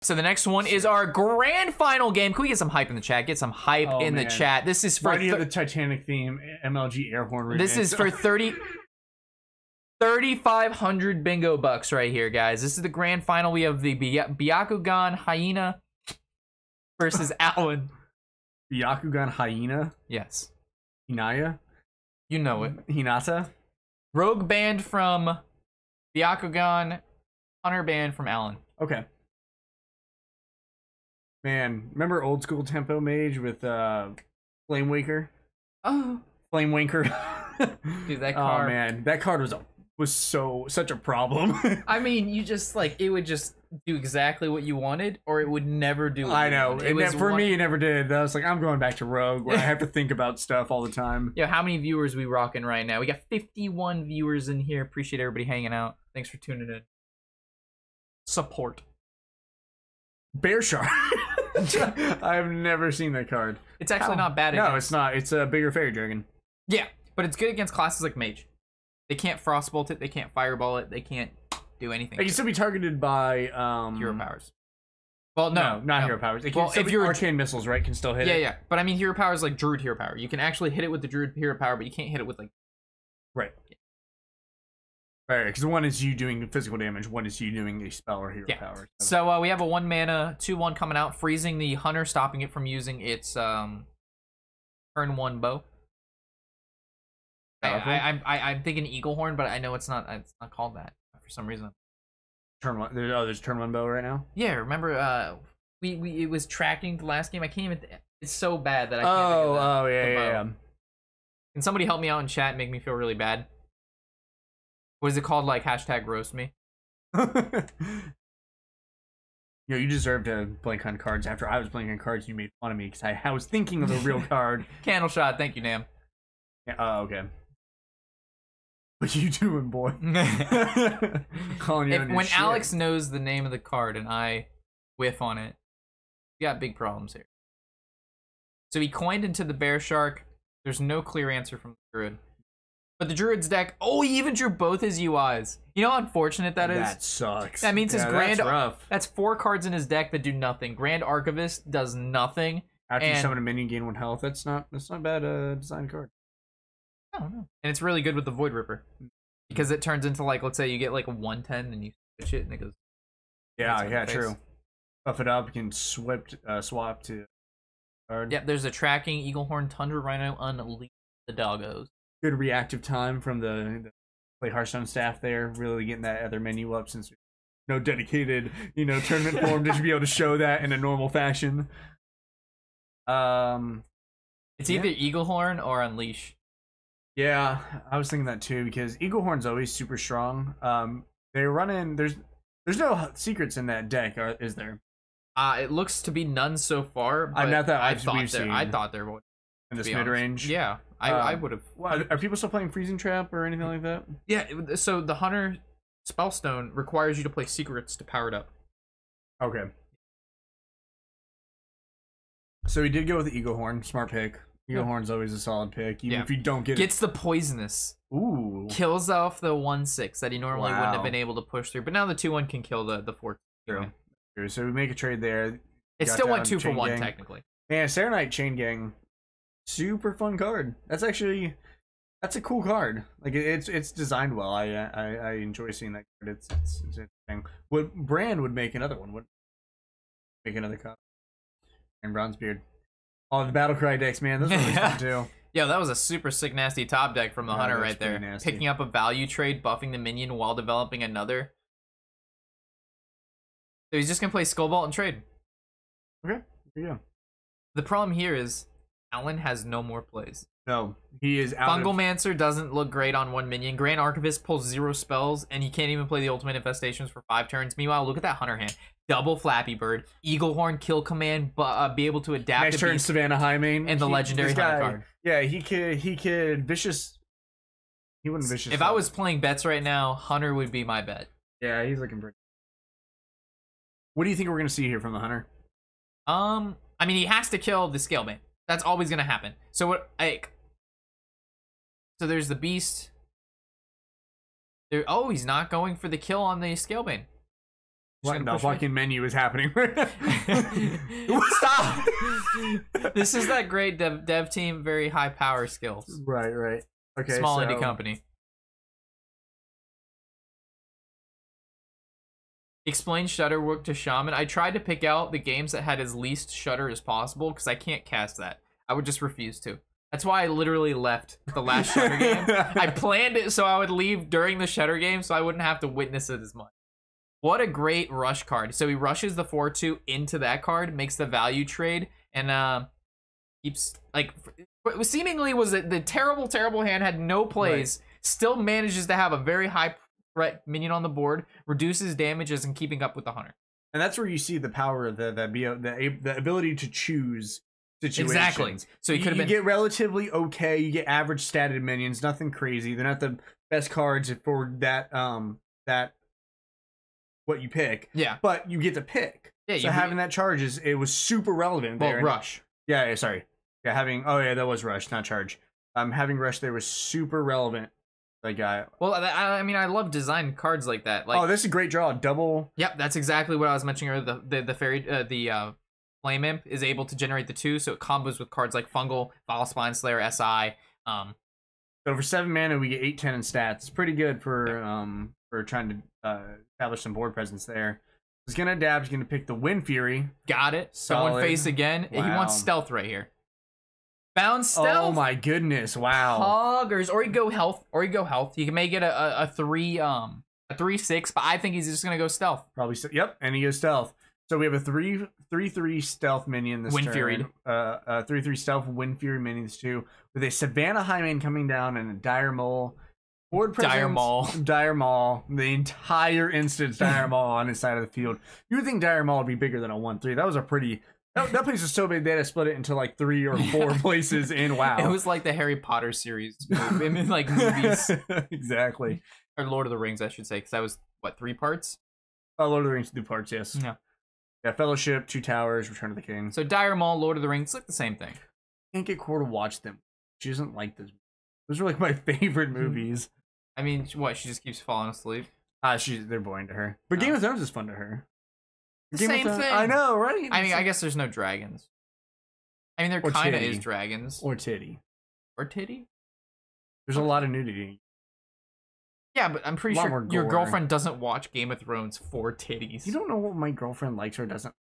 so the next one is our grand final game. Can we get some hype in the chat? Get some hype in the chat. This is for the Titanic theme, MLG air horn. This is for 3,500 bingo bucks right here, guys. This is the grand final. We have the Byakugan Hyena versus Alan. Byakugan Hyena? Yes. Hinaya? You know it. Hinata? Rogue banned from Byakugan, Hunter banned from Alan. Okay. Man, remember old school tempo mage with Flame Waker? Oh. Flame Winker. Dude, that card. Oh man, that card was such a problem. I mean, you just it would just do exactly what you wanted, or it would never do what I know. you wanted. For me, it never did. I was like, I'm going back to Rogue, where I have to think about stuff all the time. Yeah, how many viewers we rocking right now? We got 51 viewers in here. Appreciate everybody hanging out. Thanks for tuning in. Support. Bear Shark. I've never seen that card. It's actually not bad. No, it's not. It's a bigger fairy dragon. Yeah, but it's good against classes like Mage. They can't Frostbolt it. They can't Fireball it. They can't do anything. It can still be targeted by Hero Powers. Well, no, not Hero Powers. It can still be Arcane Missiles, right? Can still hit it. Yeah. But I mean, Hero Power is like Druid Hero Power. You can actually hit it with the Druid Hero Power, but you can't hit it with Right. Right, because one is you doing physical damage, one is you doing a spell or hero power. So we have a 1 mana 2/1 coming out, freezing the Hunter, stopping it from using its turn 1 bow. I'm thinking Eagle Horn, but I know it's not called that for some reason. Turn 1. There's turn 1 bow right now. Yeah, remember it was tracking the last game. I can't even. It's so bad that I can't. Oh yeah. Can somebody help me out in chat and make me feel really bad? What is it called? Hashtag roast me. You deserve to blank on cards. After I was blanking on cards, you made fun of me because I was thinking of a real card. Candle shot. Thank you, Nam. Yeah, oh, okay. What you doing, boy? Calling you when Alex knows the name of the card and I whiff on it, we got big problems here. So he coined into the Bear Shark. There's no clear answer from the Druid. But the Druid's deck, he even drew both his UIs. You know how unfortunate that is? That sucks. That means his Grand... That's rough. That's 4 cards in his deck that do nothing. Grand Archivist does nothing. After you summon a minion, gain 1 health. That's not a bad design card. I don't know. And it's really good with the Void Ripper. Because it turns into, let's say you get, a 110 and you switch it and it goes... Yeah, true. Buff it up, you can swap to... card. Yep, there's a tracking Eagle Horn, Tundra Rhino, Unleash the Doggos. Good reactive time from the Play Hearthstone staff there, really getting that other menu up since no dedicated, tournament form to be able to show that in a normal fashion. It's either Eagle Horn or Unleash. Yeah, I was thinking that too because Eagle Horn's always super strong. They're running. There's no secrets in that deck, is there? It looks to be none so far. But not that I thought there would. In this mid range. Yeah, I would have. Are people still playing Freezing Trap or anything like that? Yeah. So the Hunter Spellstone requires you to play secrets to power it up. Okay. So he did go with the Eagle Horn. Smart pick. Eagle Horn's always a solid pick, even if you don't get Gets the poisonous. Ooh. Kills off the 1/6 that he normally wouldn't have been able to push through. But now the 2/1 can kill the 4. True. So we make a trade there. It still went 2 for 1 technically. Man, Serenite Chain Gang. Super fun card. That's a cool card. It's designed well. I enjoy seeing that card. It's interesting. What brand would make another one? Would make another card? And Bronzebeard. Oh, the Battlecry decks, man. Those are really fun too. Yeah, that was a super sick nasty top deck from the Hunter right there. Nasty. Picking up a value trade, buffing the minion while developing another. So he's just gonna play Skullbolt and trade. Okay, here you go. The problem here is Alan has no more plays. No, he is out. Fungalmancer doesn't look great on 1 minion. Grand Archivist pulls 0 spells, and he can't even play the Ultimate Infestations for 5 turns. Meanwhile, look at that Hunter hand. Double Flappy Bird, Eagle Horn, Kill Command, but be able to adapt. Next turn, Savannah Highmane, and the legendary Hunter card. Yeah, he could vicious. He wouldn't vicious. If I was playing bets right now, Hunter would be my bet. Yeah, he's looking pretty. What do you think we're gonna see here from the Hunter? I mean, he has to kill the Scalebane. That's always gonna happen. So what? So there's the Beast. He's not going for the kill on the Scalebane. What the fucking menu is happening? Stop! This is that great dev team, very high power skills. Right. Okay. Small indie company. Explain shutter work to Shaman. I tried to pick out the games that had as least shutter as possible because I can't cast that. I would just refuse to. That's why I literally left the last shutter game. I planned it so I would leave during the shutter game so I wouldn't have to witness it as much. What a great rush card. So he rushes the 4-2 into that card, makes the value trade, and keeps, like, seemingly was the terrible hand, had no plays, still manages to have a very high threat minion on the board, reduces damages, and keeping up with the hunter. And that's where you see the power of the ability to choose situations. Exactly. So he could have been. You get relatively okay. You get average statted minions, nothing crazy. They're not the best cards for that. What you pick. Yeah. But you get to pick. Yeah. So having that charge it was super relevant there. Well, rush. Yeah. Sorry. Yeah. That was rush, not charge. Having rush there was super relevant. Well, I mean, I love design cards like that. Like, oh, this is a great draw. Double. Yep, that's exactly what I was mentioning earlier. The fairy, Flame Imp is able to generate the 2, so it combos with cards like Fungal, Foul Spine Slayer, SI. So for 7 mana, we get 8/10 in stats. It's pretty good for trying to establish some board presence there. He's gonna adapt. He's gonna pick the Wind Fury. Got it. Solid. Going face again. Wow. He wants stealth right here. Found stealth. Oh my goodness! Wow. Poggers. Or he go health. He can make it a 3/6, but I think he's just gonna go stealth. Probably. Yep, and he goes stealth. So we have a 3/3 stealth minion this Wind Fury. 3/3 stealth Wind Fury minions too, with a Savannah Highmane coming down and a Dire Mole. Board presence, Dire Maul. The entire instance Dire Maul on his side of the field. You would think Dire Maul would be bigger than a 1/3. That was a pretty. That place was so big they had to split it into like 3 or 4 places in WoW. It was like the Harry Potter series, in like movies. Exactly. Or Lord of the Rings, I should say, because that was what, 3 parts? Lord of the Rings, 2 parts, yes. Yeah. Yeah, Fellowship, 2 Towers, Return of the King. So Dire Maul, Lord of the Rings, it's like the same thing. Can't get Core to watch them. She doesn't like this. Those are like my favorite movies. I mean, what? She just keeps falling asleep. They're boring to her. But Game of Thrones is fun to her. Same thing. I know, right? I mean, I guess there's no dragons. I mean, there kind of is dragons. Or titty. Or titty? There's a lot of nudity. Yeah, but I'm pretty sure your girlfriend doesn't watch Game of Thrones for titties. You don't know what my girlfriend likes or doesn't.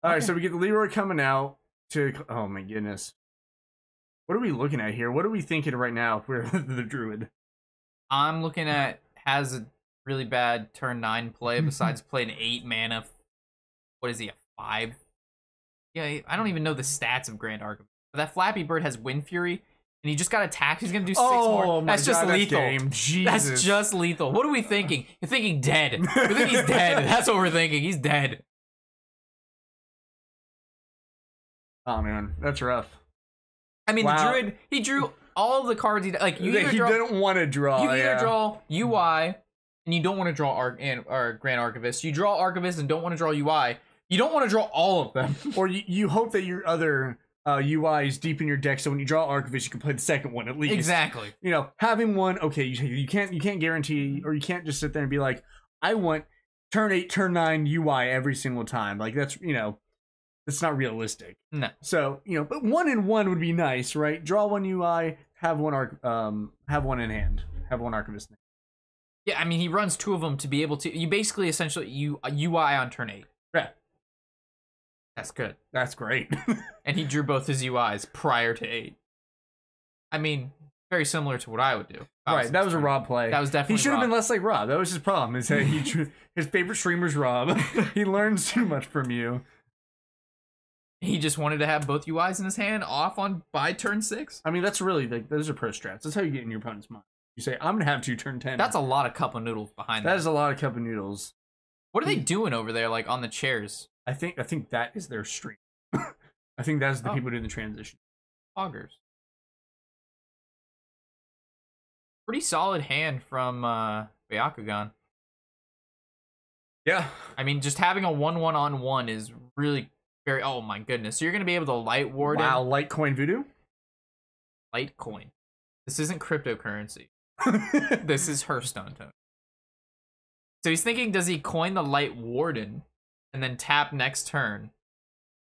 Alright, so we get the Leroy coming out to... Oh my goodness. What are we looking at here? What are we thinking right now for the Druid? I'm looking at... Has a really bad turn 9 play besides playing 8 mana. What is he, a 5? Yeah, I don't even know the stats of Grand Archivist. But that Flappy Bird has Wind Fury, and he just got attacked. He's gonna do 6 more. That's just lethal. That's just lethal. What are we thinking? You're thinking dead. We think he's dead. That's what we're thinking. He's dead. Oh man, that's rough. I mean, the Druid, he drew all of the cards he like. You either didn't want to draw. You either draw UI, and you don't want to draw Grand Archivist. You draw Archivist and don't want to draw UI. You don't want to draw all of them. Or you hope that your other UI is deep in your deck, so when you draw Archivist, you can play the second one at least. Exactly. You know, having one, okay, you can't guarantee, or you can't just sit there and be like, I want turn 8, turn 9 UI every single time. Like that's, you know, it's not realistic. No. So, you know, but 1 and 1 would be nice, right? Draw 1 UI, have one in hand, have one Archivist. Yeah, I mean, he runs 2 of them to be able to. You basically essentially UI on turn 8. Yeah. That's good. That's great. And he drew both his UIs prior to 8. I mean, very similar to what I would do. Right, that was a Rob play. That was definitely He should have been less like Rob. That was his problem, is that his favorite streamer's Rob. He learns too much from you. He just wanted to have both UIs in his hand off by turn 6. I mean, that's really, those are pro strats. That's how you get in your opponent's mind. You say, I'm going to have 2 turn 10. That's a lot of cup of noodles behind that. That is a lot of cup of noodles. What are they doing over there, like, on the chairs? I think that is their stream. I think that's the people doing the transition. Augers. Pretty solid hand from Byakugan. Yeah. I mean, just having a 1/1 on 1 is really very... Oh my goodness. So you're going to be able to Light Ward Wow, Litecoin Voodoo? Litecoin. This isn't cryptocurrency. This is Hearthstone, Tony. So he's thinking, does he coin the Light Warden and then tap next turn?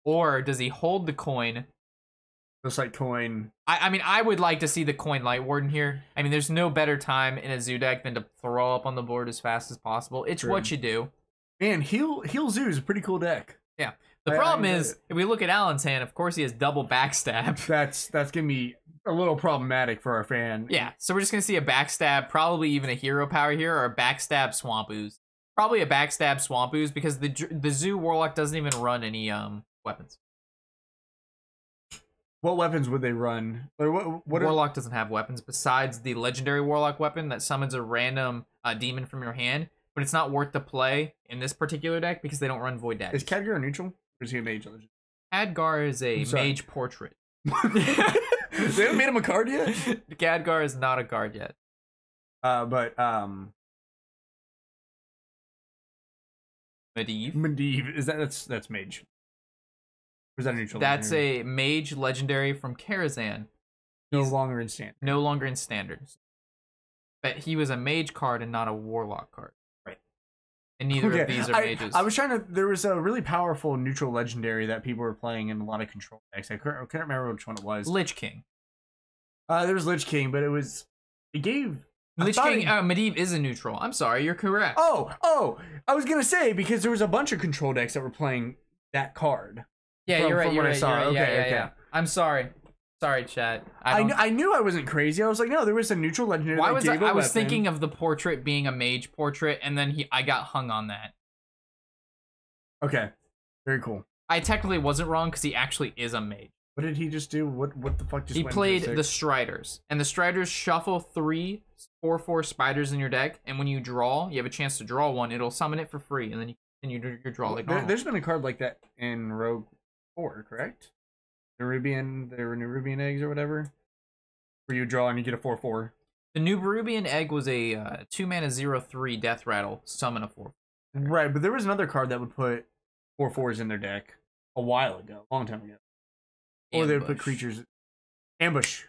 Or does he hold the coin? Just like coin. I mean, I would like to see the coin Light Warden here. I mean, there's no better time in a zoo deck than to throw up on the board as fast as possible. It's True. what you do. Man, Heal Zoo is a pretty cool deck. Yeah. The problem is, if we look at Alan's hand, of course he has double backstab. That's gonna be a little problematic for our fan. Yeah, so we're just gonna see a backstab, probably even a hero power here, or a backstab Swamp Ooze. Probably a backstab Swamp Ooze because the Zoo Warlock doesn't even run any weapons. What weapons would they run? Or what Warlock doesn't have weapons besides the legendary Warlock weapon that summons a random demon from your hand, but it's not worth the play in this particular deck because they don't run Void Daggers. Is Khadgar a neutral? Or is he a mage? Khadgar is a mage portrait. They haven't made him a card yet? Khadgar is not a card yet. Medivh. Is that's mage? Or is that a neutral? That's legendary? A mage legendary from Karazhan. No longer in standard. No longer in standard. But he was a mage card and not a warlock card. Right. And neither of these are mages. I was trying to. There was a really powerful neutral legendary that people were playing in a lot of control decks. I can't remember which one it was. Lich King. There was Lich King, but it gave. Lich King, Medivh is a neutral. I'm sorry, you're correct. Oh, I was gonna say because there was a bunch of control decks that were playing that card. Yeah, you're right. You're right. Okay. Yeah. I'm sorry. Sorry, chat. I knew I wasn't crazy. I was like, no, there was a neutral legendary. Why was I was thinking of the portrait being a mage portrait, and then I got hung on that. Okay, very cool. I technically wasn't wrong because he actually is a mage. What did he just do? What the fuck just? He played the Striders, and the Striders shuffle 3 4/4 spiders in your deck, and when you draw, you have a chance to draw one. It'll summon it for free, and then you continue your draw like normal. There's been a card like that in Rogue 4, correct? The Nerubian eggs or whatever, where you draw and you get a 4/4. The Nerubian egg was a 2-mana 0/3 death rattle, summon a 4. Right, but there was another card that would put 4/4s in their deck a while ago, a long time ago. Or they would put creatures. Ambush.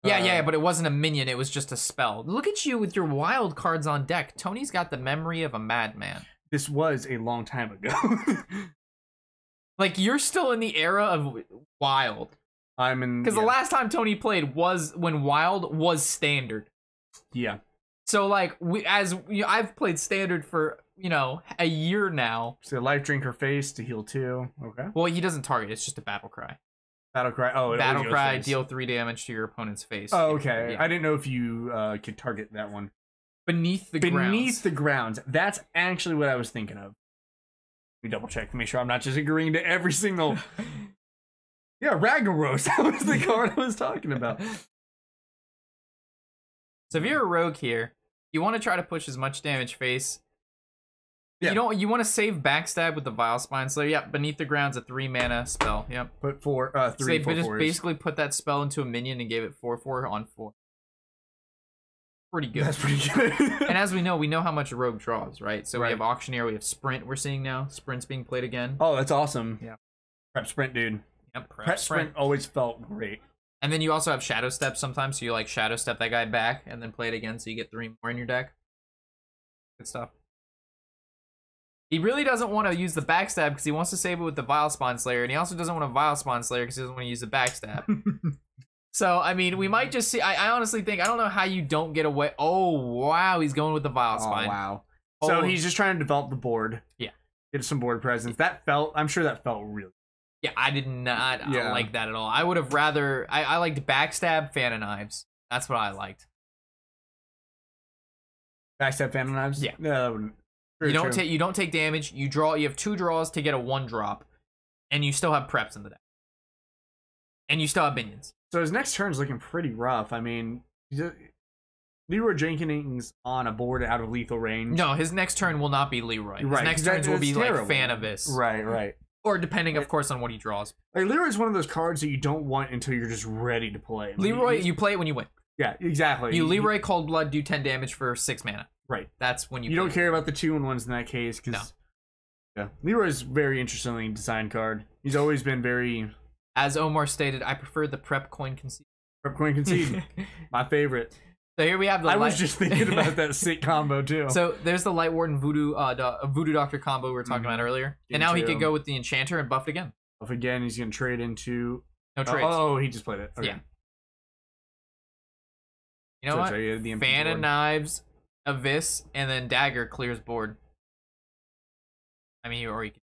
Yeah, but it wasn't a minion, it was just a spell. Look at you with your wild cards on deck. Tony's got the memory of a madman. This was a long time ago. Like, you're still in the era of wild. I'm in... Because the last time Tony played was when wild was standard. Yeah. So, like, I've played standard for, a year now. So life drink her face to heal 2. Okay. Well, he doesn't target, it's just a battle cry. Battle cry. Oh, battle cry. Deal 3 damage to your opponent's face. Oh, okay. Yeah. I didn't know if you could target that one. Beneath the grounds. That's actually what I was thinking of. Let me double check to make sure I'm not just agreeing to every single. Yeah, Ragnaros. That was the card I was talking about. So if you're a rogue here, you want to try to push as much damage face. Yeah. You want to save backstab with the Vile Spine Slayer. Yep, Beneath the Ground's a 3-mana spell. Yep. Put 3 so just basically put that spell into a minion and gave it 4/4 on 4. Pretty good. That's pretty good. And as we know how much rogue draws, right? So we have Auctioneer, we have Sprint we're seeing now. Sprint's being played again. Oh, that's awesome. Yeah. Prep Sprint, dude. Yep, Prep Sprint always felt great. And then you also have Shadow Step sometimes, so you like Shadow Step that guy back and then play it again so you get 3 more in your deck. Good stuff. He really doesn't want to use the backstab because he wants to save it with the Vile Spawn Slayer, and he also doesn't want a Vile Spawn Slayer because he doesn't want to use the backstab. So, I mean, we might just see... I honestly think... I don't know how you don't get away... Oh, wow. He's going with the Vile Spine. Oh, wow. So he's just trying to develop the board. Yeah. Get some board presence. I'm sure that felt really... Yeah, I did not like that at all. I would have rather... I liked backstab, Fan of Knives. That's what I liked. Backstab, Fan of Knives? Yeah. No, that wouldn't... You don't take damage. You have 2 draws to get a 1-drop, and you still have preps in the deck, and you still have minions. So his next turn's looking pretty rough. I mean, Leroy Jenkins on a board out of lethal range. No, his next turn will not be Leroy. His next turns will be terrible. like Fanavis. Right. Or depending, of course, on what he draws. Like Leroy's one of those cards that you don't want until you're just ready to play. Leroy, you play it when you win. Yeah, exactly. You Leroy Cold Blood, do 10 damage for 6 mana. Right. That's when you don't care about the 2-1s in that case. Cause, yeah. Leroy's very interestingly designed card. He's always been very... As Omar stated, I prefer the Prep Coin Concede. Prep Coin Concede. My favorite. So here we have the. I was just thinking about that sick combo too. So there's the Light Warden Voodoo Doctor combo we were talking about earlier, and now he could go with the Enchanter and buff it again. Buff again. He's gonna trade into. No trades. Oh, he just played it. Okay. Yeah. You know what? Fan of Knives, Abyss, and then Dagger clears board. I mean, or he can.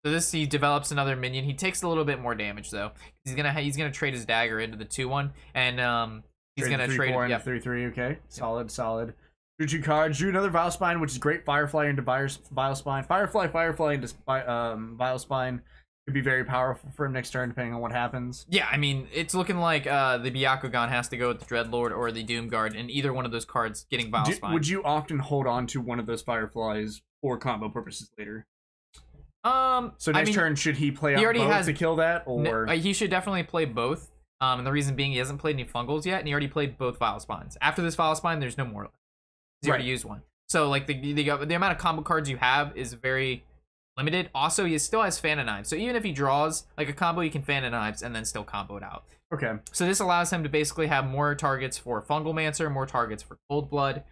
So this, he develops another minion. He takes a little bit more damage though. He's gonna trade his Dagger into the 2/1, and he's gonna trade 3/4 into 3/3. Okay, solid. Drew 2 cards. Drew another Vile Spine, which is great. Firefly into Vile Spine. Firefly into Vile Spine. Could be very powerful for him next turn, depending on what happens. Yeah, I mean, it's looking like the Byakugan has to go with the Dreadlord or the Doomguard, and either one of those cards getting Vile Spine. Would you often hold on to one of those Fireflies for combo purposes later? So next turn, should he play out both to kill that, or he should definitely play both. And the reason being, he hasn't played any Fungals yet, and he already played both Vile Spines. After this Vile Spine, there's no more. He's already used one. So like the amount of combo cards you have is very limited. Also, he still has Fan of Knives, so even if he draws like a combo, he can Fan of Knives and then still combo it out. Okay. So this allows him to basically have more targets for Fungal Mancer, more targets for Cold Blood.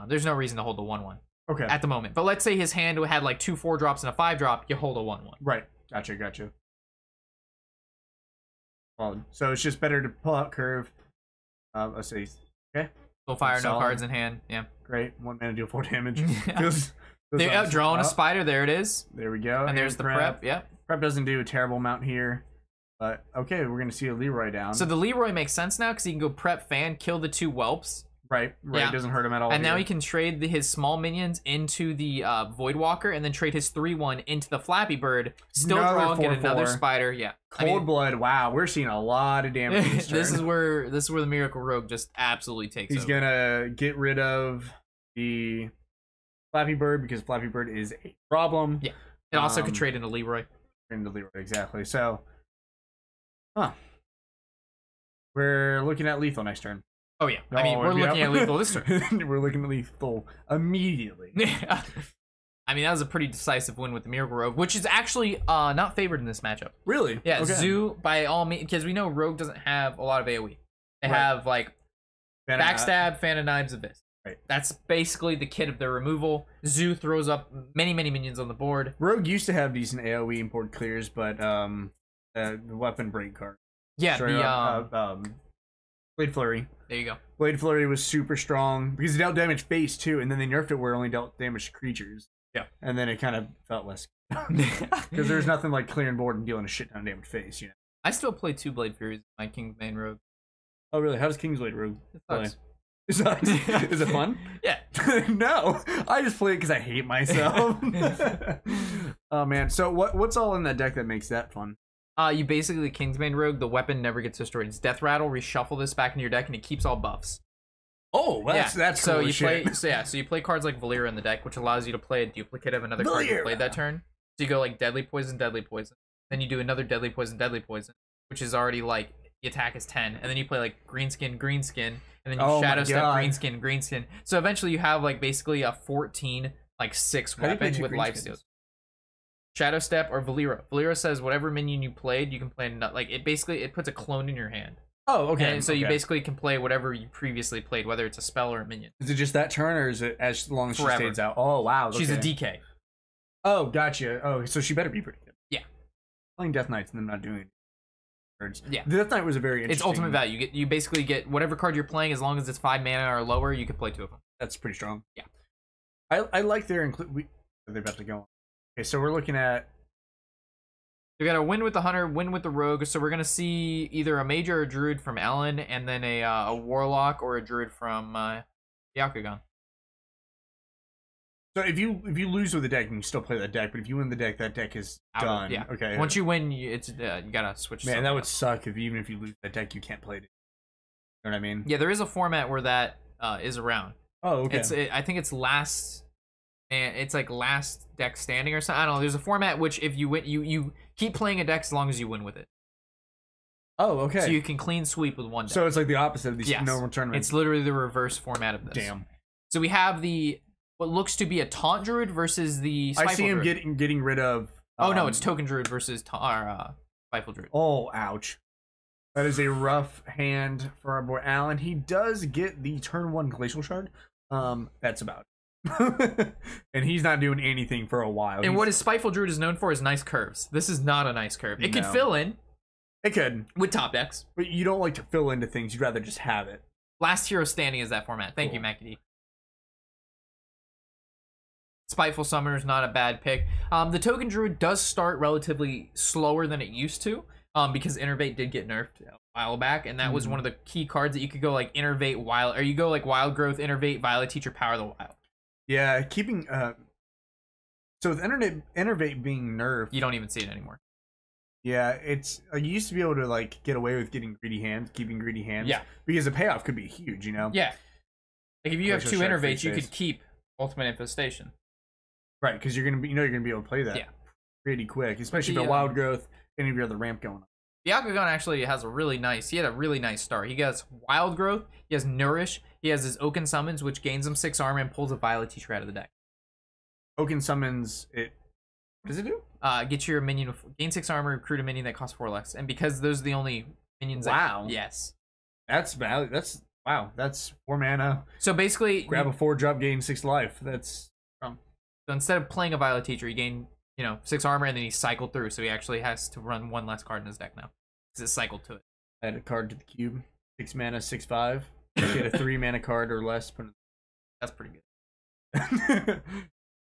There's no reason to hold the 1/1. Okay. At the moment, but let's say his hand had like 2 4-drops and a 5-drop, you hold a 1/1. Right. Gotcha. Well, so it's just better to pull out curve. Let's see. Okay. Full fire, no cards in hand. Yeah. Great. 1 mana, deal 4 damage. They're awesome. drawing a spider. There it is. There we go. And there's the prep. Yeah. Prep doesn't do a terrible amount here. But okay, we're gonna see a Leroy down. So the Leroy makes sense now because he can go prep Fan, kill the 2 whelps. Right. Yeah. It doesn't hurt him at all. And now he can trade his small minions into the Voidwalker, and then trade his 3/1 into the Flappy Bird. Still draw and get another spider. Yeah. Cold Blood. Wow, we're seeing a lot of damage. This is where the Miracle Rogue just absolutely takes. He's gonna get rid of the Flappy Bird because Flappy Bird is a problem. Yeah. It also could trade into Leroy. Exactly. So, we're looking at lethal next turn. Oh yeah, I mean we're looking at lethal this turn. We're looking at lethal immediately. I mean that was a pretty decisive win with the Miracle Rogue, which is actually not favored in this matchup. Really? Yeah, okay. Zoo by all means, because we know Rogue doesn't have a lot of AoE. They have like Backstab, Fan of Knives, Abyss. Right. That's basically the kit of their removal. Zoo throws up many minions on the board. Rogue used to have decent AoE and board clears, but the weapon break card. Yeah, Blade Flurry. There you go. Blade Flurry was super strong because it dealt damage face too, and then they nerfed it where it only dealt damage to creatures. Yeah. And then it kind of felt less because there's nothing like clearing board and dealing a shit ton of damage face, you know. I still play 2 Blade Furies in my King's Main Rogue. Oh really? How does Kingsblade Rogue play? It sucks. Is it fun? Yeah. No, I just play it because I hate myself. Oh man, so what's all in that deck that makes that fun? You basically Kingsbane Rogue, the weapon never gets destroyed. It's Death Rattle, reshuffle this back into your deck, and it keeps all buffs. Oh, that's so cool you shit. play so you play cards like Valera in the deck, which allows you to play a duplicate of another card you played that turn. So you go like Deadly Poison, then you do another Deadly Poison, which is already like the attack is 10, and then you play like Greenskin, and then you Shadow Step Greenskin. So eventually you have like basically a 14 like 6 weapon with lifesteal. Shadow Step or Valera. Valera says whatever minion you played, you can play like it puts a clone in your hand. Oh, okay. And so you basically can play whatever you previously played, whether it's a spell or a minion. Is it just that turn, or is it as long as Forever. she stays out? Oh, wow. Okay. She's a DK. Oh, gotcha. Oh, so she better be pretty good. Yeah. Playing Death Knights and then not doing it. Yeah. The Death Knight was a very interesting... It's ultimate value. You basically get whatever card you're playing, as long as it's 5 mana or lower, you can play 2 of them. That's pretty strong. Yeah. I like their they're about to go on. Okay, so we're looking at... We got a win with the Hunter, win with the Rogue, so we're going to see either a Mage or a Druid from Ellen, and then a Warlock or a Druid from Byakugan. So if you lose with the deck, you can still play that deck, but if you win the deck, that deck is done. Yeah. Okay. Once you win, you gotta switch. Man, that would suck even if you lose that deck, you can't play it. You know what I mean? Yeah, there is a format where that is around. Oh, okay. I think it's last, and it's like last deck standing or something. I don't know. There's a format which if you win, you keep playing a deck as long as you win with it. Oh, okay. So you can clean sweep with one deck. So it's like the opposite of these normal tournaments. It's literally the reverse format of this. Damn. So we have what looks to be a taunt druid versus the Spiteful I see him druid. getting rid of... oh no, it's token druid versus Spiteful druid. Oh, ouch. That is a rough hand for our boy Alan. He does get the turn 1 Glacial Shard. That's about it. And he's not doing anything for a while. And what his Spiteful Druid is known for is nice curves. This is not a nice curve. It could fill in. It could. With top decks. But you don't like to fill into things. You'd rather just have it. Last hero standing is that format. Thank you, Mackie D. Spiteful Summoner is not a bad pick. The Token Druid does start relatively slower than it used to. Because Innervate did get nerfed a while back, and that was one of the key cards that you could go like Innervate Wild, or you go like Wild Growth, Innervate, Violet Teacher, Power of the Wild. Yeah, keeping so with Innervate being nerfed, you don't even see it anymore. Yeah, it's you used to be able to like get away with getting greedy hands, keeping greedy hands. Yeah, because the payoff could be huge, you know. Yeah, like if you have 2 Innervates, you could keep Ultimate Infestation. Right, because you're gonna be, you're gonna be able to play that pretty quick, especially for Wild Growth. Any of your other ramp going on. The Akagon actually has a really nice, he had a really nice start. He has Wild Growth, he has Nourish, he has his Oaken Summons, which gains him 6 armor and pulls a Violet Teacher out of the deck. Oaken Summons, what does it do? Get your minion, gain 6 armor, recruit a minion that costs 4 less. And because those are the only minions yes. That's value, that's 4 mana. So basically, grab a 4-drop, gain 6 life. That's strong. So instead of playing a Violet Teacher, you gain 6 armor, and then he cycled through, so he actually has to run 1 less card in his deck now. Because it cycled to it. Add a card to the cube. 6 mana, 6/5. Get a 3 mana card or less. That's pretty good.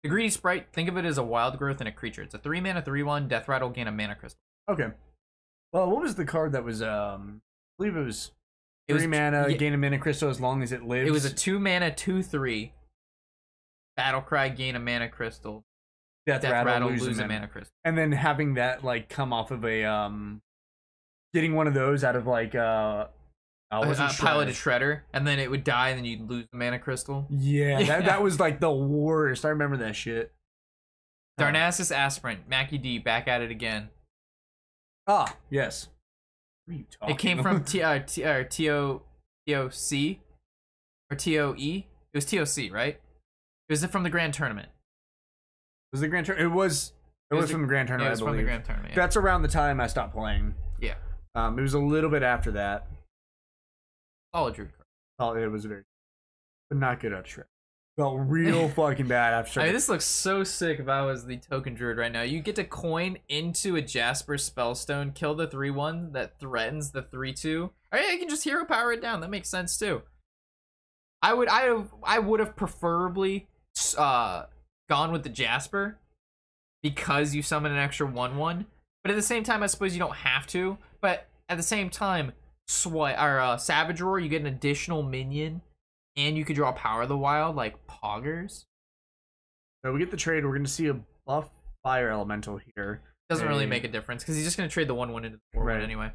The Greedy Sprite, think of it as a Wild Growth and a creature. It's a 3 mana, 3/1, Death Rattle, gain a mana crystal. Okay. Well, what was the card that was, I believe it was 3 mana, gain a mana crystal as long as it lives? It was a 2 mana, 2/3. Battlecry, gain a mana crystal. Death Rattle, lose a mana crystal. And then having that like come off of a getting one of those out of like Piloted Shredder, and then it would die, and then you'd lose the mana crystal. Yeah, that was like the worst. I remember that shit. Darnassus Aspirant, Mackie D, back at it again. Ah, yes. What are you talking It came from TOC or TOE. It was TOC, right? It was from the Grand Tournament. Was the Grand Tournament? It was from the Grand Tournament. Yeah, it was from the Grand Tournament. Yeah. That's around the time I stopped playing. Yeah. It was a little bit after that. Solid Druid card. Oh, it was very, but not good at Shrek. Felt real fucking bad after. I mean, this looks so sick. If I was the Token Druid right now, you get to coin into a Jasper Spellstone, kill the 3/1 that threatens the 3/2. Or yeah, you can just hero power it down. That makes sense too. I would have preferably gone with the Jasper because you summon an extra 1/1, but at the same time I suppose you don't have to, but at the same time Savage Roar, you get an additional minion and you could draw Power of the Wild like Poggers. So we get the trade. We're going to see a buff Fire Elemental here. Doesn't really make a difference because he's just going to trade the 1/1 into the 4/1 anyway.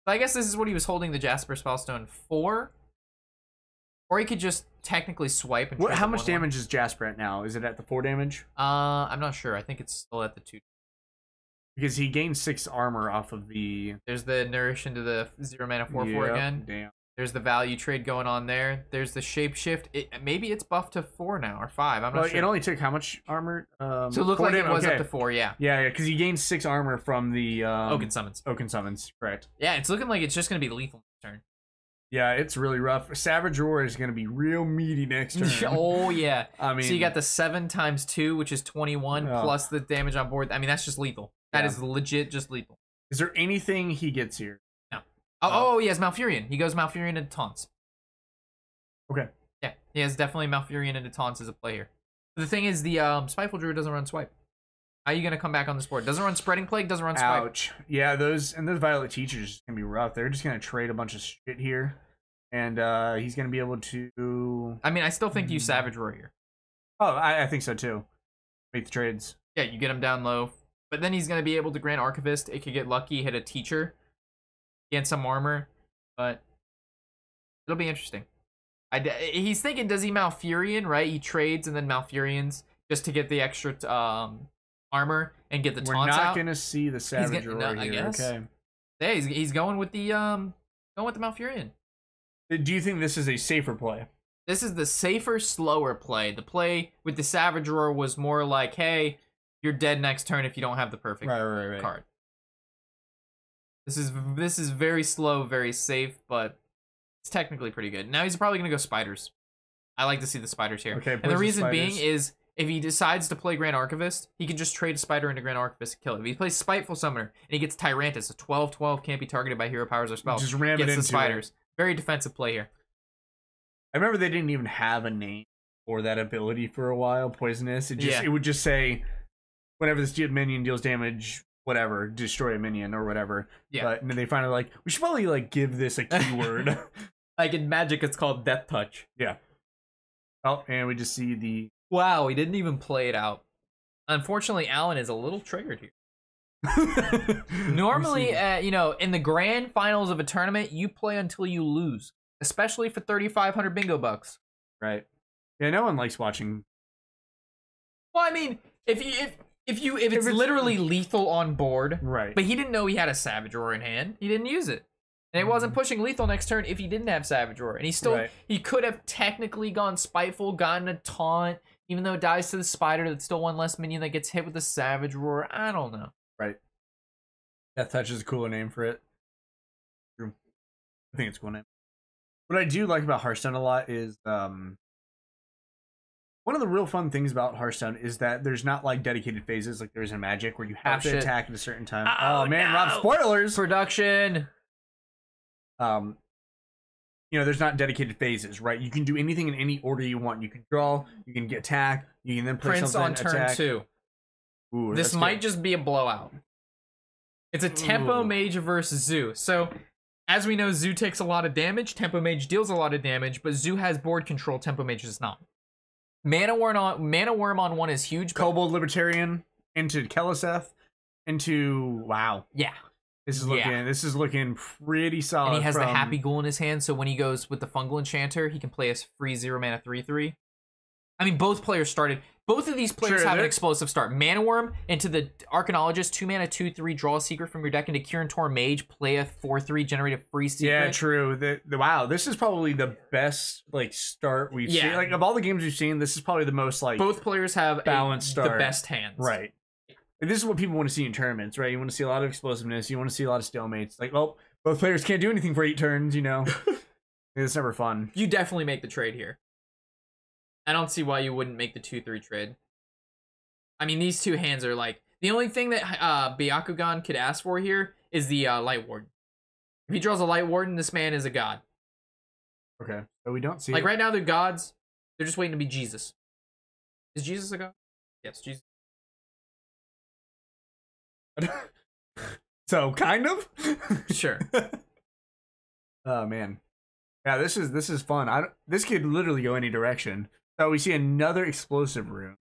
But I guess this is what he was holding the Jasper Spellstone for. Or he could just technically swipe and how much damage is Jasper at now? Is it at the 4 damage? I'm not sure. I think it's still at the 2. Because he gains 6 armor off of the... There's the Nourish into the 0 mana 4/4 again. Damn. There's the value trade going on there. There's the Shapeshift. Maybe it's buffed to 4 now, or 5. I'm not sure. It only took how much armor? So it looked like it was up to 4, yeah. Yeah, because he gained 6 armor from the... Oaken Summons. Oaken Summons, correct. Yeah, it's looking like it's just going to be lethal next turn. Yeah, it's really rough. Savage Roar is going to be real meaty next turn. Oh, yeah. I mean... So you got the 7 × 2, which is 21, plus the damage on board. I mean, that's just lethal. That is legit just lethal. Is there anything he gets here? No. Oh, he has Malfurion. He goes Malfurion into Taunts. Okay. Yeah, he has definitely Malfurion into Taunts as a play here. The thing is, the Spiteful Druid doesn't run Swipe. How are you going to come back on this board? Doesn't run Spreading Plague, doesn't run Swipe. Ouch. Yeah, those Violet Teachers are going to be rough. They're just going to trade a bunch of shit here. And he's going to be able to... I mean, I still think you Savage Roar here. Oh, I think so too. Make the trades. Yeah, you get him down low. But then he's going to be able to grant Archivist. It could get lucky, hit a Teacher. Get some armor. But it'll be interesting. He's thinking, does he Malfurion, right? He trades and then Malfurions just to get the extra armor and get the taunts out. We're not going to see the Savage Roar here. I guess. Okay. Yeah, he's going with the Malfurion. Do you think this is a safer play? This is the safer, slower play. The play with the Savage Roar was more like, hey, you're dead next turn if you don't have the perfect card. This is very slow, very safe, but it's technically pretty good. Now he's probably gonna go spiders. I like to see the spiders here. Okay, and the reason spiders. being is if he decides to play Grand Archivist, he can just trade a spider into Grand Archivist and kill it. If he plays Spiteful Summoner and he gets Tyrantus, a 12/12 can't be targeted by hero powers or spells. Just ram it gets into the spiders. Very defensive play here. I remember they didn't even have a name for that ability for a while. Poisonous. It would just say whenever this minion deals damage, whatever, destroy a minion or whatever. Yeah. But then they finally like we should probably like give this a keyword. Like in Magic, it's called Death Touch. Yeah. Oh, and we just see the. Wow, he didn't even play it out. Unfortunately, Alan is a little triggered here. Normally, you know, in the grand finals of a tournament, you play until you lose, especially for 3,500 bingo bucks. Right. Yeah, no one likes watching. Well, I mean, if it's literally lethal on board, right? But he didn't know he had a Savage Roar in hand. He didn't use it, and it wasn't pushing lethal next turn if he didn't have Savage Roar. And he could have technically gone Spiteful, gotten a taunt, even though it dies to the spider. That's still one less minion that gets hit with the Savage Roar. I don't know. Right. Death Touch is a cooler name for it. True. I think it's a cool name. What I do like about Hearthstone a lot is one of the real fun things about Hearthstone is that there's not like dedicated phases like there's in Magic where you have to attack at a certain time. Oh man, no. Rob, spoilers! Production. You know, there's not dedicated phases, right? You can do anything in any order you want. You can draw, you can get attack, you can then play Prince something on turn attack. 2. Ooh, this might just be a blowout. It's a Tempo Mage versus Zoo. So, as we know, Zoo takes a lot of damage. Tempo Mage deals a lot of damage, but Zoo has board control. Tempo Mage does not. Mana Worm on 1 is huge. Kobold Libertarian into Keleseth into wow. Yeah. This is looking pretty solid. And he has the Happy Ghoul in his hand, so when he goes with the Fungal Enchanter, he can play a free 0 mana 3/3. I mean, both of these players have an explosive start. Mana Worm into the Arcanologist, 2 mana 2/3, draw a secret from your deck into Kirin Tor Mage, play a 4/3, generate a free secret. Yeah, true. Wow, this is probably the best like start we've seen. Like of all the games we've seen, this is probably the most like both players have balanced start. The best hands. Right. And this is what people want to see in tournaments, right? You want to see a lot of explosiveness. You want to see a lot of stalemates. Like, well, both players can't do anything for 8 turns, you know. It's never fun. You definitely make the trade here. I don't see why you wouldn't make the 2/3 trade. I mean, these two hands are like the only thing that Byakugan could ask for here is the Light Warden. If he draws a Light Warden, this man is a god. Okay, but we don't see like right now they're gods. They're just waiting to be Jesus. Is Jesus a god? Yes, Jesus. So kind of. Sure. Oh man, yeah. This is fun. This could literally go any direction. So we see another explosive rune.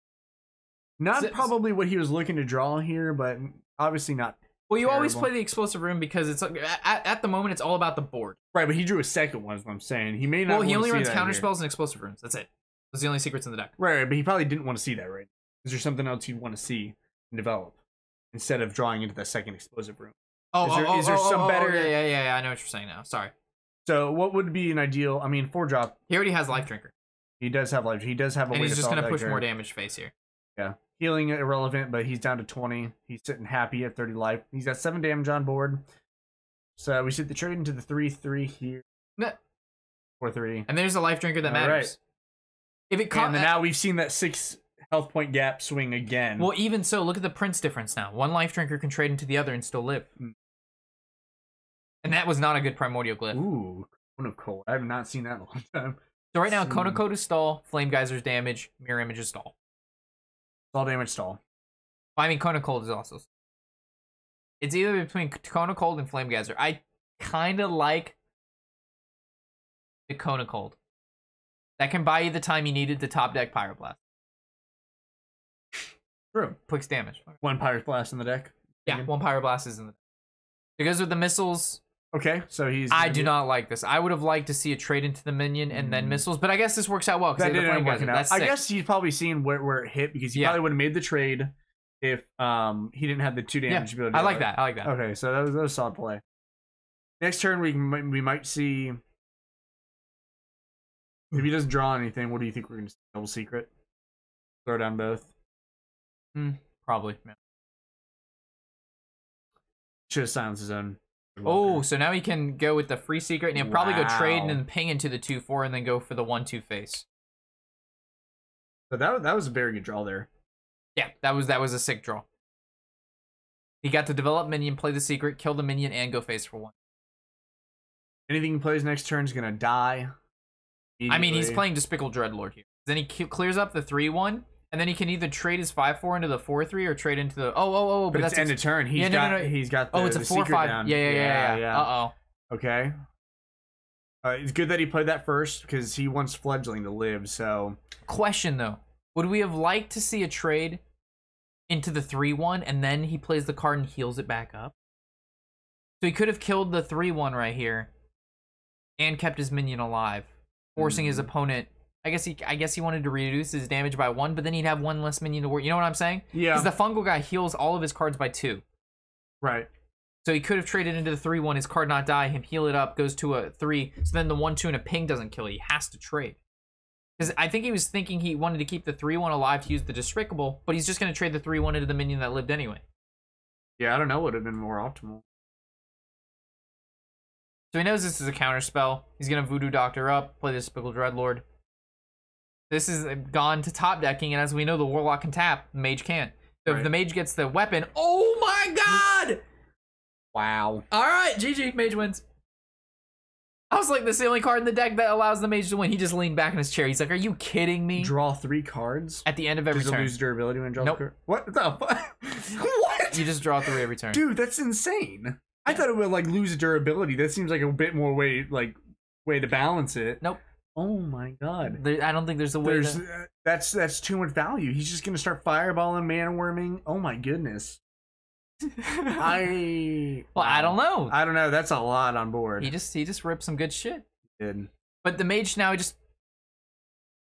Not probably what he was looking to draw here, but obviously not. Well, you always play the explosive rune because it's like, at the moment it's all about the board. Right, but he drew a second one. Is what I'm saying. He may not. Well, he only runs counter here. spells and explosive runes. That's it. Those are the only secrets in the deck. Right, but he probably didn't want to see that. Right? Is there something else he'd want to see and develop instead of drawing into that second explosive rune? Is there some better? Yeah. I know what you're saying now. Sorry. So, what would be an ideal? I mean, 4-drop. He already has Life Drinker. He does have life. He does have a. And way he's to just going to push there. more damage face here. Yeah. Healing irrelevant, but he's down to 20. He's sitting happy at 30 life. He's got 7 damage on board. So we see the trade into the 3/3 here. 4/3. And there's a Life Drinker that matters. Right. If it and now we've seen that 6 health point gap swing again. Well, even so, look at the Prince difference now. One Life Drinker can trade into the other and still live. And that was not a good Primordial Glyph. Ooh, Cone of Cold. I have not seen that in a long time. So right now, Cone of Cold is stall, Flame Geyser's damage, Mirror Image is stall. Stall damage stall. Well, I mean, Cone of Cold is also stall. It's either between Cone of Cold and Flame Geyser. I kind of like the Cone of Cold. That can buy you the time you needed to top deck Pyroblast. True. Quick damage. 1 Pyroblast in the deck. Yeah, 1 Pyroblast is in the deck. Because with the missiles... Okay, so he's... I do not like this. I would have liked to see a trade into the minion and then missiles, but I guess this works out well. That didn't end up working out. I guess he's probably seen where it hit because he probably would have made the trade if he didn't have the 2 damage ability. I like that. Okay, so that was a solid play. Next turn, we might see... If he doesn't draw anything, what do you think we're going to see? Double Secret? Throw down both? Probably. Yeah. Should have silenced his own Oh, so now he can go with the free secret, and he'll probably go trade and Wow. then ping into the 2/4, and then go for the 1/2 face. But that was a very good draw there. Yeah, that was a sick draw. He got to develop minion, play the secret, kill the minion, and go face for 1. Anything he plays next turn is gonna die. I mean, he's immediately. playing Despicable Dreadlord here. Then he clears up the 3/1, and then he can either trade his 5/4 into the 4/3 or trade into the But but it's that's end of turn. He's no. got the, It's a the 4/5. secret down. Yeah. Uh-oh. Okay. It's good that he played that first because he wants Fledgling to live. So Question though, would we have liked to see a trade into the 3/1 and then he plays the card and heals it back up? So he could have killed the 3/1 right here and kept his minion alive, forcing his opponent. I guess he wanted to reduce his damage by 1, but then he'd have 1 less minion to work. You know what I'm saying? yeah, Because the fungal guy heals all of his cards by 2. right. So he could have traded into the 3/1, his card not die, him heal it up, goes to a 3. So then the 1/2 and a ping doesn't kill you. He has to trade. Because I think he was thinking he wanted to keep the 3/1 alive to use the Despicable, but he's just going to trade the 3/1 into the minion that lived anyway. Yeah, I don't know. Would have been more optimal. So he knows this is a counter spell. He's going to Voodoo Doctor up, play the Despicable Dreadlord. This is gone to top decking, and as we know, the Warlock can tap, the Mage can't. So if Right. the Mage gets the weapon, oh my god! Wow. All right, GG, Mage wins. I was like, this is the only card in the deck that allows the Mage to win. He just leaned back in his chair. He's like, are you kidding me? Draw 3 cards. At the end of every Does it turn. lose durability when it draws Nope. a card? What the fuck? What? You just draw 3 every turn. Dude, that's insane. I thought it would like lose durability. That seems like a bit more way to balance it. Nope. Oh my god. I don't think there's a way There's to... that's too much value. He's just gonna start fireballing, mana worming. Oh my goodness. I don't know. I don't know. That's a lot on board. He just ripped some good shit. He did. But the Mage now just...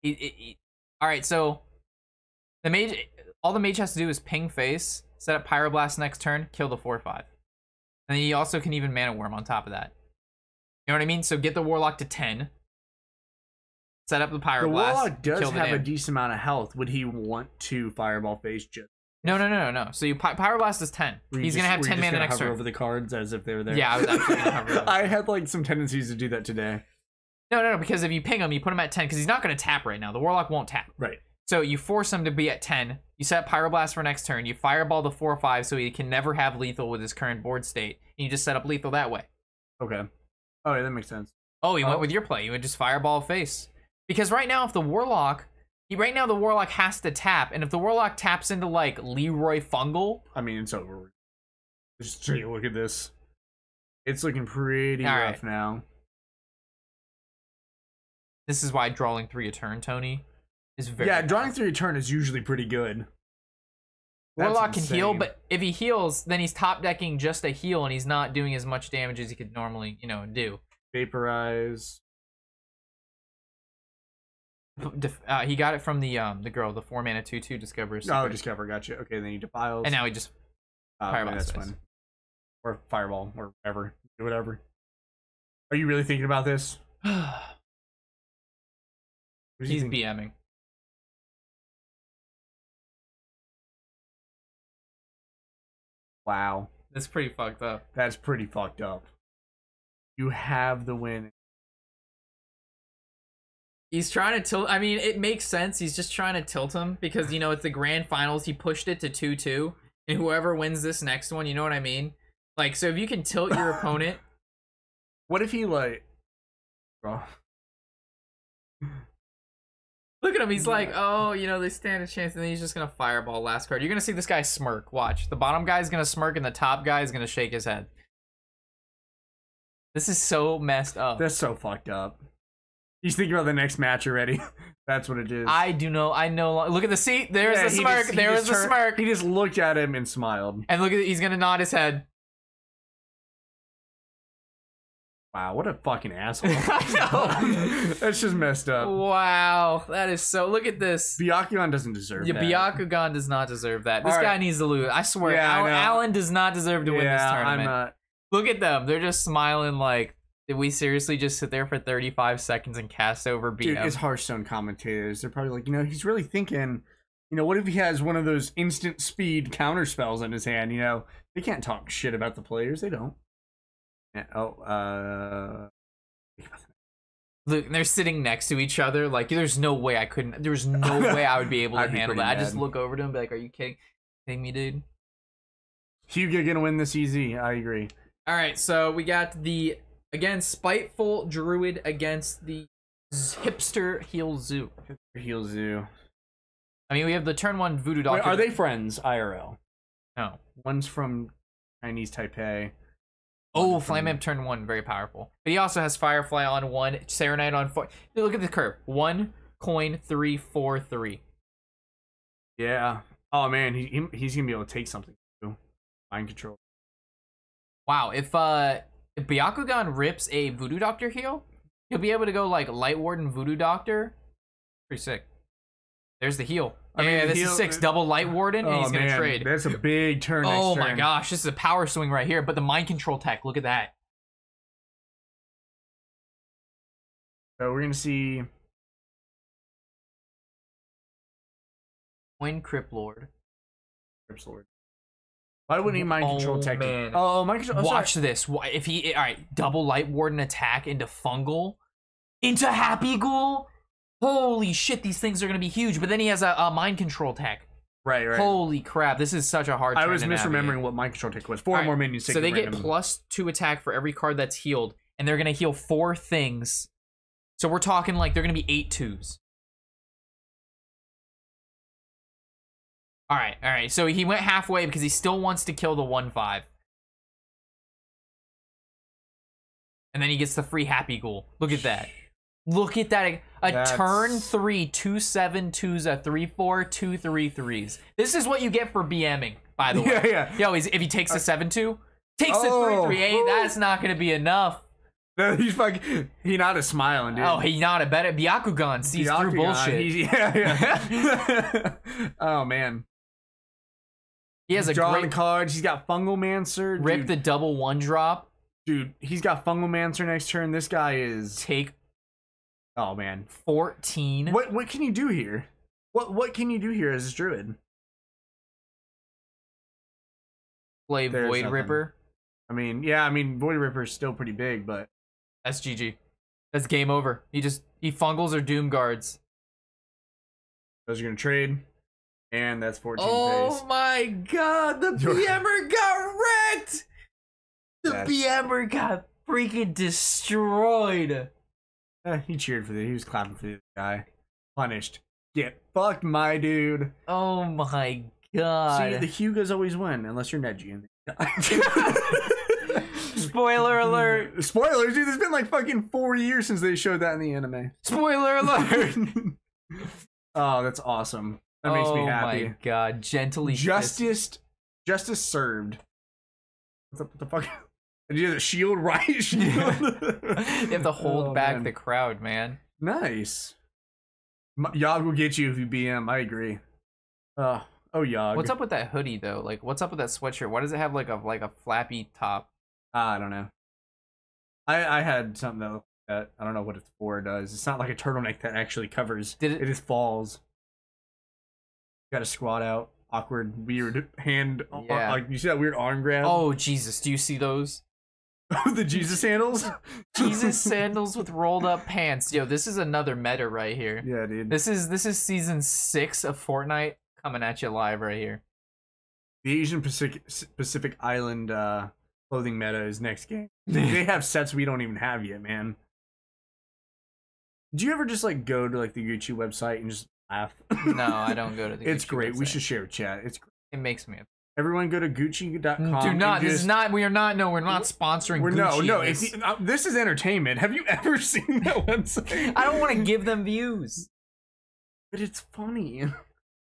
All right, so the Mage... All the Mage has to do is ping face, set up Pyroblast next turn, kill the 4/5. And then he also can even Mana Worm on top of that. You know what I mean? So get the Warlock to 10. Set up the Pyroblast. The Warlock does kill the have a damage. decent amount of health. Would he want to fireball face just? No. So you Pyroblast is 10. He's going to have 10 mana next hover turn. over the cards as if they were there. Yeah, I was actually going to hover over. I had like some tendencies to do that today. No, because if you ping him, you put him at 10, because he's not going to tap right now. The Warlock won't tap. Right. So you force him to be at 10. You set up Pyroblast for next turn. You fireball the 4/5 so he can never have lethal with his current board state. And you just set up lethal that way. Okay. Oh, yeah, that makes sense. Oh, he went with your play. You would just fireball face. Because right now, if the Warlock... Right now, the Warlock has to tap. And if the Warlock taps into, like, Leroy Fungal... I mean, it's over. Just take a look at this. It's looking pretty All rough right. now. This is why drawing 3 a turn, Tony, is very... Yeah, bad. drawing 3 a turn is usually pretty good. That's Warlock can heal, insane. but if he heals, then he's top decking just a heal, and he's not doing as much damage as he could normally, do. Vaporize. He got it from the girl, the 4 mana 2/2 Discover. Oh, Discover, gotcha. Okay, then he defiles. And now he just Fireball that's space. fine. Or Fireball, or whatever. Do whatever. Are you really thinking about this? What do you he's think? BMing. Wow. That's pretty fucked up. That's pretty fucked up. You have the win. He's trying to tilt. I mean, it makes sense. He's just trying to tilt him because it's the grand finals. He pushed it to 2/2, and whoever wins this next one, you know what I mean? Like, so if you can tilt your opponent. What if he like? Bro. Look at him. He's like, oh, they stand a chance, and then he's just gonna fireball last card. You're gonna see this guy smirk. Watch. The bottom guy is gonna smirk, and the top guy is gonna shake his head. This is so messed up. That's so fucked up. He's thinking about the next match already. That's what it is. I know. Look at the seat. There's Yeah, the smirk. There's the smirk. He just looked at him and smiled. And look at he's gonna nod his head. Wow, what a fucking asshole. I know. That's just messed up. Wow, that is so. Look at this. Byakugan doesn't deserve Yeah, that. Byakugan does not deserve that. This All guy right. needs to lose. I swear, Yeah, I know. Alan does not deserve to win this tournament. I'm not. Look at them. They're just smiling like, did we seriously just sit there for 35 seconds and cast over BM? Dude, it's Hearthstone commentators. They're probably like, he's really thinking, what if he has one of those instant speed counter spells in his hand? They can't talk shit about the players. They don't. Yeah, oh, Look, they're sitting next to each other. Like, there's no way I couldn't. There's no way I would be able to handle that. I just look over to him, and be like, "Are you kidding me, dude?" Hyuga gonna win this easy. I agree. All right, so we got the again spiteful druid against the hipster heel zoo. Heel Zoo. I mean, we have the turn 1 voodoo doctor. Wait, are they friends IRL? No. One's from Chinese Taipei. Oh, Flame Imp turn 1, very powerful. But he also has Firefly on 1, Serenite on 4. Look at the curve. 1, coin, 3, 4, 3. Yeah. Oh man, he's gonna be able to take something too. Mind control. Wow, if Byakugan rips a voodoo doctor heal, he'll be able to go like Light Warden Voodoo Doctor. Pretty sick. There's the heal. I mean, this is 6 double Light Warden, and he's gonna trade. That's a big turn. Oh my gosh, this is a power swing right here. But the mind control tech, look at that. So we're gonna see Coin Crypt Lord. Crypt Lord. Why wouldn't he mind control tech? Man. Oh, mind control. Watch this. If he all right, double Light Warden attack into Fungal, into Happy Ghoul. Holy shit, these things are gonna be huge. But then he has a mind control tech. Right. Holy crap, this is such a hard. I was misremembering what mind control tech was. 4 more minions. So they get +2 attack for every card that's healed, and they're gonna heal 4 things. So we're talking like they're gonna be 8 2s. All right. So he went halfway because he still wants to kill the 1/5, and then he gets the free Happy Ghoul. Look at that. Look at that. Turn 3, 2/7 2s, a 3/4, 2 3/3s. This is what you get for BMing, by the way. Yeah. Yo, if he takes a 7/2, takes a 3/3, that's not gonna be enough. No, he's fucking. He not a smiling, dude. Oh, he not a better Byakugan sees through bullshit. Yeah. Oh man. He has a drawing great cards. He's got Fungal Mancer. Rip the double 1-drop. Dude, he's got Fungal Mancer next turn. This guy is take. Oh man, 14. What can you do here? What can you do here as a druid? Play Void Ripper. I mean, Void Ripper is still pretty big, but that's GG. That's game over. He Fungals or Doom Guards. Those are gonna trade, and that's 14 Oh pays. my god, the BMer got wrecked. The BMer got freaking destroyed. He cheered for this. He was clapping for this guy. Punished. Get fucked, my dude. Oh my god. See, the Hyugas always win, unless you're Neji. Spoiler alert. Spoilers, dude. It's been like fucking 4 years since they showed that in the anime. Spoiler alert. Oh, that's awesome. That makes me happy. Oh my god. Gently Justice served. What the fuck? Did you have the shield right? Shield? You have to hold back the crowd, man. Nice. Yogg will get you if you BM. I agree. Oh, Yogg. What's up with that hoodie though? Like, what's up with that sweatshirt? Why does it have like a flappy top? I don't know. I had something that looked like that. I don't know what it's for. It does. It's not like a turtleneck that actually covers. It just falls. You got to squat out. Awkward, weird hand. Yeah. Like you see that weird arm grab? Oh Jesus! Do you see those? The Jesus sandals? Jesus sandals with rolled up pants. Yo, this is another meta right here. Yeah, dude. This is season 6 of Fortnite coming at you live right here. The Asian Pacific Island clothing meta is next game. They have sets we don't even have yet, man. Do you ever just like go to like the Gucci website and just laugh? No, I don't go to the Gucci It's great. website. We should share chat. It's great. It makes me. Everyone go to Gucci.com. Do not. This is not. We are not. No, we're not sponsoring. Gucci. No. This is entertainment. Have you ever seen that website? I don't want to give them views. But it's funny.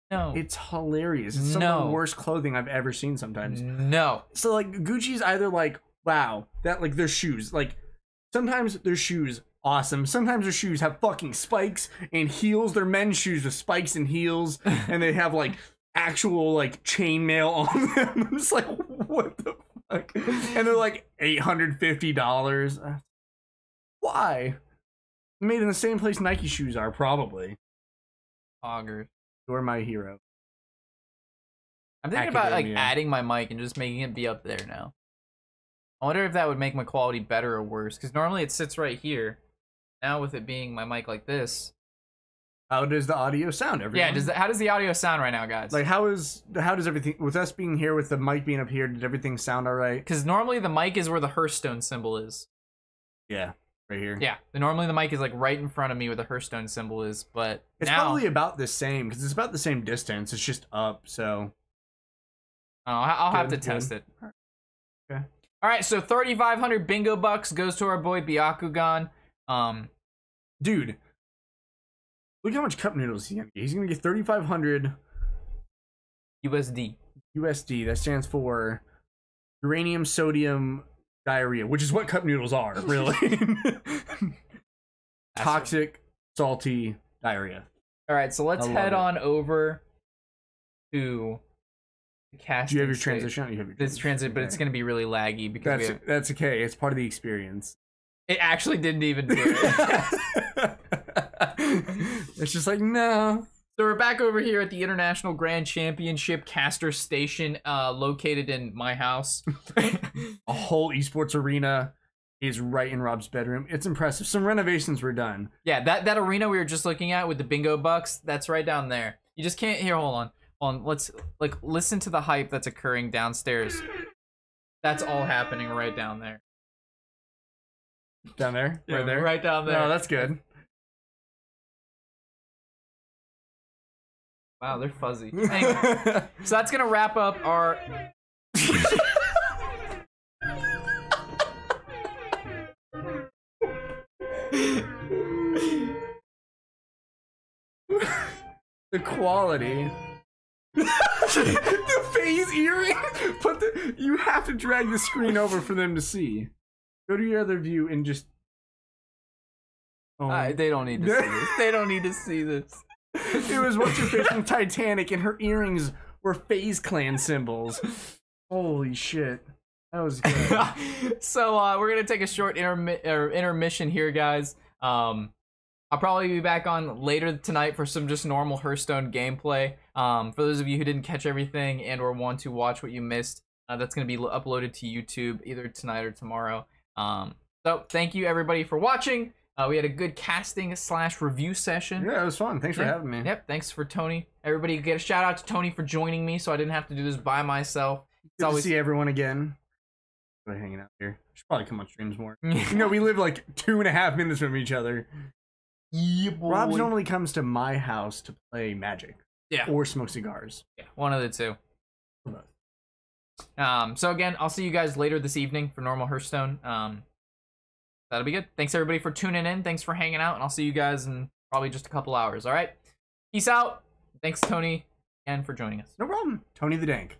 No. It's hilarious. It's some of the worst clothing I've ever seen sometimes. No. So like Gucci's either like, wow, that like their shoes. Like sometimes their shoes awesome. Sometimes their shoes have fucking spikes and heels. They're men's shoes with spikes and heels, and they have like actual like chainmail on them. I'm just like, what the fuck? And they're like $850. Why? Made in the same place Nike shoes are, probably. Augers. You're my hero. I'm thinking about like adding my mic and just making it be up there now. I wonder if that would make my quality better or worse, because normally it sits right here. Now with it being my mic like this. How does the audio sound, everyone? Yeah, how does the audio sound right now, guys? Like, how does everything, with us being here, with the mic being up here, did everything sound all right? Because normally the mic is where the Hearthstone symbol is. Yeah, right here. Yeah, normally the mic is like right in front of me where the Hearthstone symbol is, but it's now, probably about the same, because it's about the same distance. It's just up, so. Oh, I'll have to test it. Okay. All right, so 3,500 bingo bucks goes to our boy Byakugan. Dude, look how much cup noodles he's gonna get. He's gonna get 3,500 USD. USD. That stands for uranium sodium diarrhea, which is what cup noodles are, really. Toxic, salty diarrhea. All right, so let's head on over to the casting. Do you have your stage. transition? You have your This transit, but it's going to be really laggy because that's okay. It's part of the experience. It actually didn't even do it. It's just like, no. So we're back over here at the International Grand Championship caster station, located in my house. A whole esports arena is right in Rob's bedroom. It's impressive. Some renovations were done. Yeah, that arena we were just looking at with the bingo bucks, that's right down there. You just can't hear. Hold on. Let's listen to the hype that's occurring downstairs. That's all happening right down there. Down there? Yeah, right there? Right down there. No, that's good. Wow, they're fuzzy. Anyway, so that's gonna wrap up our. The quality. The phase earring. You have to drag the screen over for them to see. Go to your other view and just. Oh. They don't need to see this. They don't need to see this. It was what's your face from Titanic, and her earrings were FaZe Clan symbols. Holy shit, that was good. So we're gonna take a short intermission here, guys. I'll probably be back on later tonight for some just normal Hearthstone gameplay. For those of you who didn't catch everything and or want to watch what you missed, that's gonna be uploaded to YouTube either tonight or tomorrow. So thank you everybody for watching. We had a good casting / review session. Yeah, it was fun. Thanks for having me. Yep, thanks for Tony. Everybody get a shout out to Tony for joining me so I didn't have to do this by myself. Good to see everyone again. We're hanging out here. Should probably come on streams more. You know, we live like 2.5 minutes from each other. Yeah, boy. Rob normally comes to my house to play Magic. Yeah. Or smoke cigars. Yeah, one of the two. So again, I'll see you guys later this evening for normal Hearthstone. That'll be good. Thanks everybody for tuning in. Thanks for hanging out, and I'll see you guys in probably just a couple hours. All right, peace out. Thanks Tony again for joining us. No problem. Tony the Dank.